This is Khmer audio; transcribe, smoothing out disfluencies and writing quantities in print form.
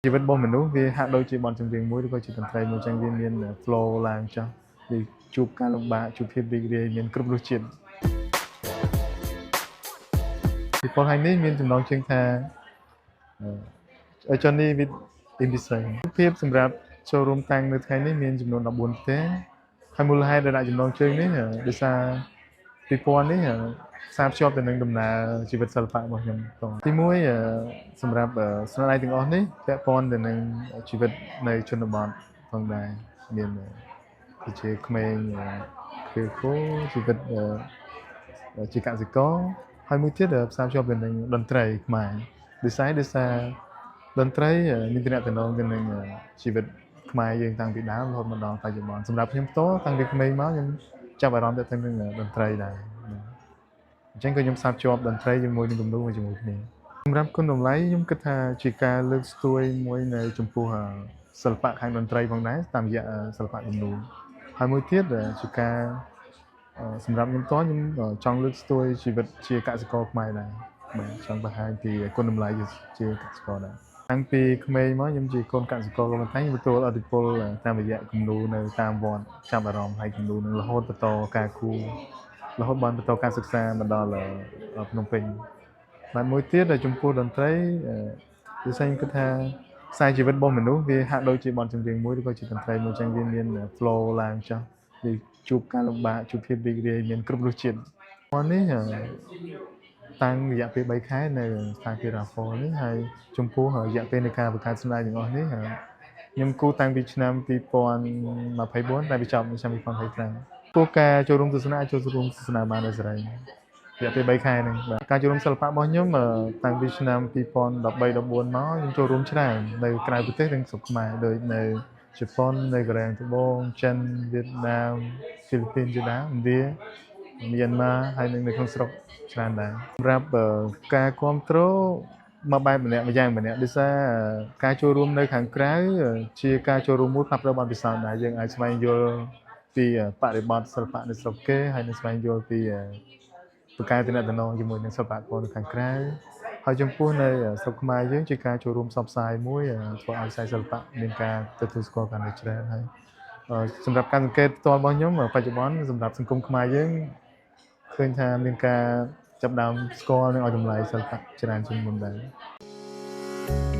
ជីវិតរបស់មនុស្សវាហាក់ដូចជាបទចម្រៀងមួយឬក៏ជាតន្ត្រីមួយចឹងវាមាន flow ឡើងចុះវាជួបការលំបាកជួបភាពរីករាយមានគ្រប់រសជាតិពីពលហើយនេះមានចំណងជើងថាJohnny with Indisay ភាពសម្រាប់ចូលរួមតាំងនៅថ្ងៃនេះមានចំនួន14ផ្ទាំងហើយមូលហេតុដែលដាក់ចំណងជើងនេះដោយសារពីពណ៌នេះផ្សារភ្ជាប់ទៅនឹងដំណើរជីវិតសិល្បៈរបស់ខ្ញុំទី1សម្រាប់ស្នាដៃទាំងអស់នេះពាក់ព័ន្ធទៅនឹងជីវិតនៅជនបទផងដែរមានជាក្មេងគឺគោជីវិតជាកសិករហើយមួយទៀតផ្សារភ្ជាប់ទៅនឹងតន្ត្រីខ្មែរដោយសារតន្ត្រីមានទំនាក់ទំនងទៅនឹងជីវិតខ្មែរយើងតាំងពីដើមរហូតមកដល់បច្ចុប្បន្នសម្រាប់ខ្ញុំផ្ទាល់តាំងពីក្មេងមកខ្ញុំចាប់អារម្មណ៍ទៅនឹងតន្ត្រីដែរអញ្ចឹងក៏ខ្ញុំផ្សារភ្ជាប់តន្ត្រីជាមួយនឹងគំនូរជាមួយគ្នាសម្រាប់គុណតម្លៃខ្ញុំគិតថាជាការលើកស្ទួយមួយនៅចំពោះសិល្បៈខាងតន្ត្រីផងដែរតាមរយៈសិល្បៈគំនូរហើយមួយទៀតជាការសម្រាប់ខ្ញុំផ្ទាល់ខ្ញុំចង់លើកស្ទួយជីវិតជាកសិករខ្មែរដែរបាទចង់បង្ហាញពីគុណតម្លៃជាកសិករដែរតាំងពីក្មេងមកខ្ញុំជាកូនកសិករក៏ប៉ុន្តែខ្ញុំទទួលឥទ្ធិពលតាមរយៈគំនូរនៅតាមវត្តចាប់អារម្មណ៍ហើយគំនូរនឹងរហូតបន្តការគូរហូតបានបន្តការសិក្សាមកដល់ភ្នំពេញបាទមួយទៀតចំពោះតន្ត្រីគឺខ្ញុំគិតថាខ្សែជីវិតរបស់មនុស្សវាហាក់ដូចជាបទចម្រៀងមួយឬក៏ជាតន្ត្រីមួយចឹងវាមាន flow ឡើងចុះវាជួបការលំបាកជួបភាពរីករាយមានគ្រប់រសជាតិប៉ុននេះតាំងរយៈពេល3ខែនៅស្ថានភាព RAFOL នេះហើយចំពោះរយៈពេលនៃការបង្កើតស្នាដៃទាំងអស់នេះខ្ញុំគូតាំងពីឆ្នាំ2024តែបញ្ចប់ឆ្នាំ2025ពោះការចូលរួមទស្សនាបានដោយសេរីរយៈពេល3ខែហ្នឹងបាទការចូលរួមសិល្បៈរបស់ខ្ញុំតាំងពីឆ្នាំ2013 14មកខ្ញុំចូលរួមច្រើននៅក្រៅប្រទេសទាំងស្រុកខ្មែរដូចនៅជប៉ុននៅកូរ៉េត្បូងចិនវៀតណាមហ្វីលីពីនជាដើមឥណ្ឌាមីយ៉ាន់ម៉ាហើយនៅក្នុងស្រុកច្រើនដែរសម្រាប់ការគ្រប់គ្រងមកបែបម្នាក់ម្យ៉ាងម្នាក់ដោយសារការចូលរួមនៅខាងក្រៅជាការចូលរួមមួយផ្លាស់ប្ដូរបទពិសោធន៍ដែរយើងអាចស្វែងយល់ពីបរិបទសិល្បៈនៅស្រុកគេហើយនឹងស្វែងយល់ពីប្រកែកតំណតំណងជាមួយនឹងសិល្បករនៅខាងក្រៅហើយចំពោះនៅស្រុកខ្មែរយើងជាការចូលរួមផ្សព្វផ្សាយមួយធ្វើឲ្យខ្សែសិល្បៈមានការទទួលស្គាល់កាន់តែច្រើនហើយសម្រាប់ការសង្កេតផ្ទាល់របស់ខ្ញុំបច្ចុប្បន្នសម្រាប់សង្គមខ្មែរយើងឃើញថាមានការចាប់ផ្ដើមស្គាល់និងឲ្យតម្លៃសិល្បៈច្រើនជាងមុនដែរ